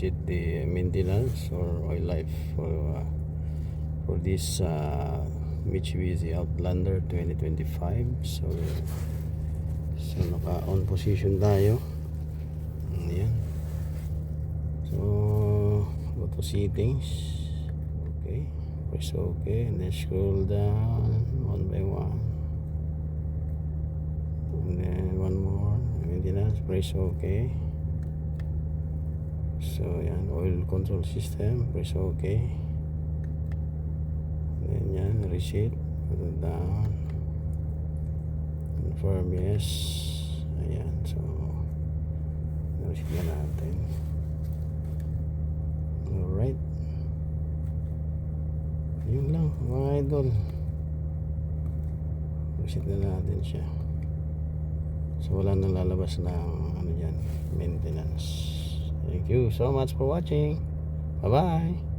reset the maintenance or oil life for this Mitsubishi Outlander 2025. So naka on position tayo. Ayan. So go to settings. Okay, press okay and then scroll down one by one, and then one more maintenance, press okay. So yan, oil control system, press okay. Then yan, reset, go down, confirm yes. Ayan, so reset na natin. Alright, yun lang mga idol, reset na natin siya. So wala nang lalabas ng ano dyan, maintenance. Thank you so much for watching. Bye bye.